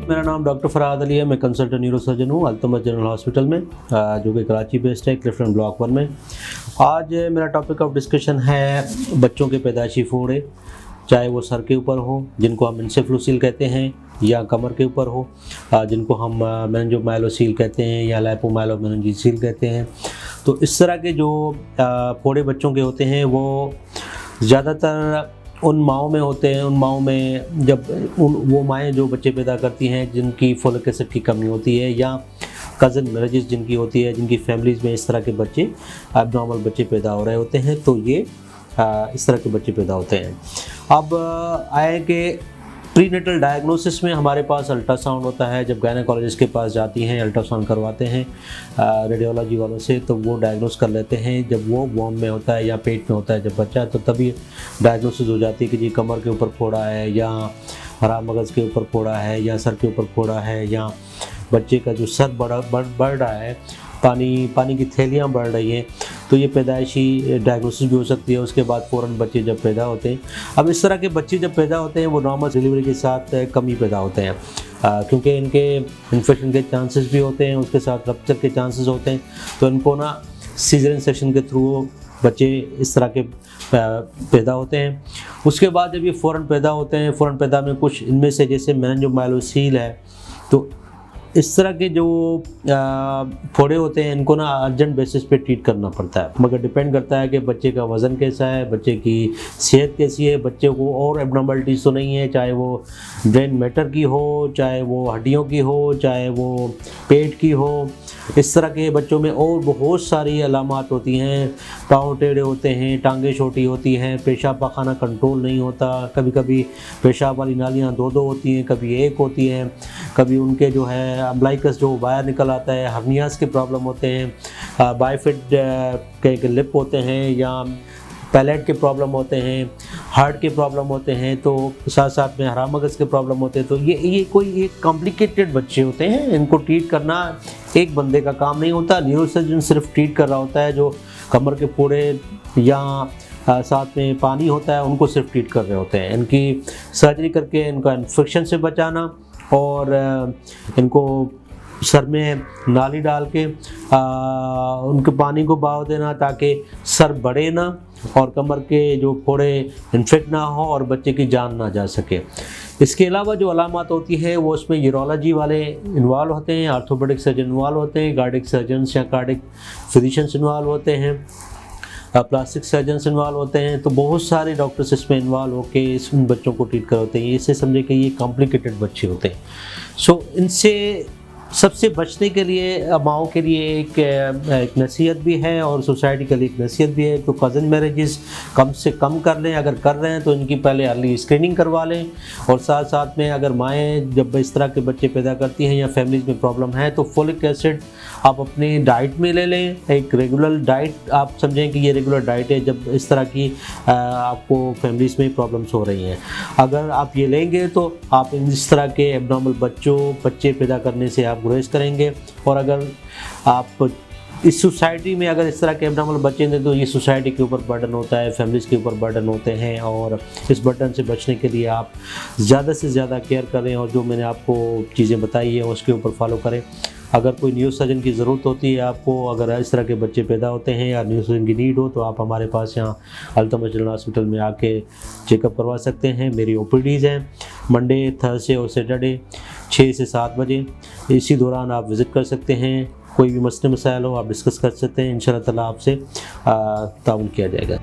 मेरा नाम डॉक्टर फरहाद अली है। मैं कंसल्टेंट न्यूरोसर्जन हूँ अल्तमश जनरल हॉस्पिटल में, जो कि कराची बेस्ड है, क्लिफ्टन ब्लॉक 1 में। आज मेरा टॉपिक ऑफ डिस्कशन है बच्चों के पैदाइशी फोड़े, चाहे वो सर के ऊपर हो जिनको हम एन्सेफेलोसील कहते हैं, या कमर के ऊपर हो जिनको हम मेनिंजोमाइलोसील कहते हैं या लाइपोमाइलोमेनिंजियल कहते हैं। तो इस तरह के जो फोड़े बच्चों के होते हैं वो ज़्यादातर उन माओं में होते हैं। उन माओं में जब वो माएँ जो बच्चे पैदा करती हैं जिनकी फोलिक एसिड की कमी होती है, या कज़न मैरिजेस जिनकी होती है, जिनकी फैमिलीज़ में इस तरह के बच्चे एब्नॉर्मल बच्चे पैदा हो रहे होते हैं, तो ये इस तरह के बच्चे पैदा होते हैं। अब आए कि प्रीनेटल डायग्नोसिस में हमारे पास अल्ट्रासाउंड होता है। जब गायनेकोलॉजिस्ट के पास जाती हैं, अल्ट्रासाउंड करवाते हैं रेडियोलॉजी वालों से, तो वो डायग्नोस कर लेते हैं। जब वो वॉर्म में होता है या पेट में होता है जब बच्चा, तो तभी डायग्नोसिस हो जाती है कि जी कमर के ऊपर फोड़ा है, या हराम मगज़ के ऊपर फोड़ा है, या सर के ऊपर फोड़ा है, या बच्चे का जो सर बढ़ रहा है, पानी की थैलियाँ बढ़ रही हैं, तो ये पैदाइशी डायग्नोसिस भी हो सकती है। उसके बाद फ़ौरन बच्चे जब पैदा होते हैं, अब इस तरह के बच्चे जब पैदा होते हैं वो नॉर्मल डिलीवरी के साथ कम ही पैदा होते हैं, क्योंकि इनके इन्फेक्शन के चांसेस भी होते हैं, उसके साथ रप्चर के चांसेस होते हैं। तो इनको ना सीजरियन सेक्शन के थ्रू बच्चे इस तरह के पैदा होते हैं। उसके बाद जब ये फ़ौरन पैदा होते हैं, फ़ौरन पैदा में कुछ इनमें से जैसे मेनिंजोमाइलोसील है, तो इस तरह के जो फोड़े होते हैं इनको ना अर्जेंट बेसिस पे ट्रीट करना पड़ता है, मगर डिपेंड करता है कि बच्चे का वज़न कैसा है, बच्चे की सेहत कैसी है, बच्चे को और एब्नॉर्मलिटीज़ तो नहीं है, चाहे वो ब्रेन मैटर की हो, चाहे वो हड्डियों की हो, चाहे वो पेट की हो। इस तरह के बच्चों में और बहुत सारी अलामात होती हैं। पाँव टेढ़े होते हैं, टांगें छोटी होती हैं, पेशाब पाखाना कंट्रोल नहीं होता, कभी कभी पेशाब वाली नालियाँ दो होती हैं, कभी एक होती हैं, कभी उनके जो है अम्बलाइकस जो बाहर निकल आता है, हर्नियास के प्रॉब्लम होते हैं, बाइफिड के लिप होते हैं, या पैलेट के प्रॉब्लम होते हैं, हार्ट के प्रॉब्लम होते हैं, तो साथ साथ में हराम मगज़ के प्रॉब्लम होते हैं। तो ये कोई एक कॉम्प्लिकेटेड बच्चे होते हैं, इनको ट्रीट करना एक बंदे का काम नहीं होता। न्यूरोसर्जन सिर्फ ट्रीट कर रहा होता है, जो कमर के फोड़े या साथ में पानी होता है उनको सिर्फ ट्रीट कर रहे होते हैं। इनकी सर्जरी करके इनका इन्फेक्शन से बचाना और इनको सर में नाली डाल के उनके पानी को बहाव देना, ताकि सर बढ़े ना और कमर के जो फोड़े इन्फेक्ट ना हो और बच्चे की जान ना जा सके। इसके अलावा जो अलामत होती है वो उसमें यूरोलॉजी वाले इन्वॉल्व होते हैं, आर्थोपेडिक सर्जन इन्वॉल्व होते हैं, कार्डिक सर्जन्स या कार्डिक फिजिशियंस इन्वॉल्व होते हैं, प्लास्टिक सर्जन्स इन्वॉल्व होते हैं। तो बहुत सारे डॉक्टर्स इसमें इन्वॉल्व होकर इस बच्चों को ट्रीट कर होते हैं। इससे समझे कि ये कॉम्प्लिकेटेड बच्चे होते हैं। सो इनसे सबसे बचने के लिए माओं के लिए एक नसीहत भी है और सोसाइटी के लिए एक नसीहत भी है। तो कज़न मैरिजेस कम से कम कर लें, अगर कर रहे हैं तो इनकी पहले अर्ली स्क्रीनिंग करवा लें। और साथ साथ में अगर माएँ जब इस तरह के बच्चे पैदा करती हैं या फैमिलीज़ में प्रॉब्लम है, तो फोलिक एसिड आप अपनी डाइट में ले लें। एक रेगुलर डाइट आप समझें कि ये रेगुलर डाइट है जब इस तरह की आपको फैमिलीज़ में प्रॉब्लम्स हो रही हैं। अगर आप ये लेंगे तो आप इस तरह के एब्नॉर्मल बच्चे पैदा करने से आप गुरेज करेंगे। और अगर आप इस सोसाइटी में अगर इस तरह के एब्नॉर्मल बच्चे हैं तो ये सोसाइटी के ऊपर बर्डन होता है, फैमिलीज़ के ऊपर बर्डन होते हैं। और इस बर्डन से बचने के लिए आप ज़्यादा से ज़्यादा केयर करें और जो मैंने आपको चीज़ें बताई है उसके ऊपर फॉलो करें। अगर कोई न्यूरोसर्जन की ज़रूरत होती है आपको, अगर इस तरह के बच्चे पैदा होते हैं या न्यूरोसर्जन की नीड हो, तो आप हमारे पास यहाँ अल्तमश जनरल हॉस्पिटल में आके चेकअप करवा सकते हैं। मेरी ओपीडीज़ हैं मंडे, थर्सडे और सैटरडे 6 से 7 बजे। इसी दौरान आप विज़िट कर सकते हैं। कोई भी मसले मसाइल हो आप डिस्कस कर सकते हैं। इंशाअल्लाह ताला आपसे ताउन किया जाएगा।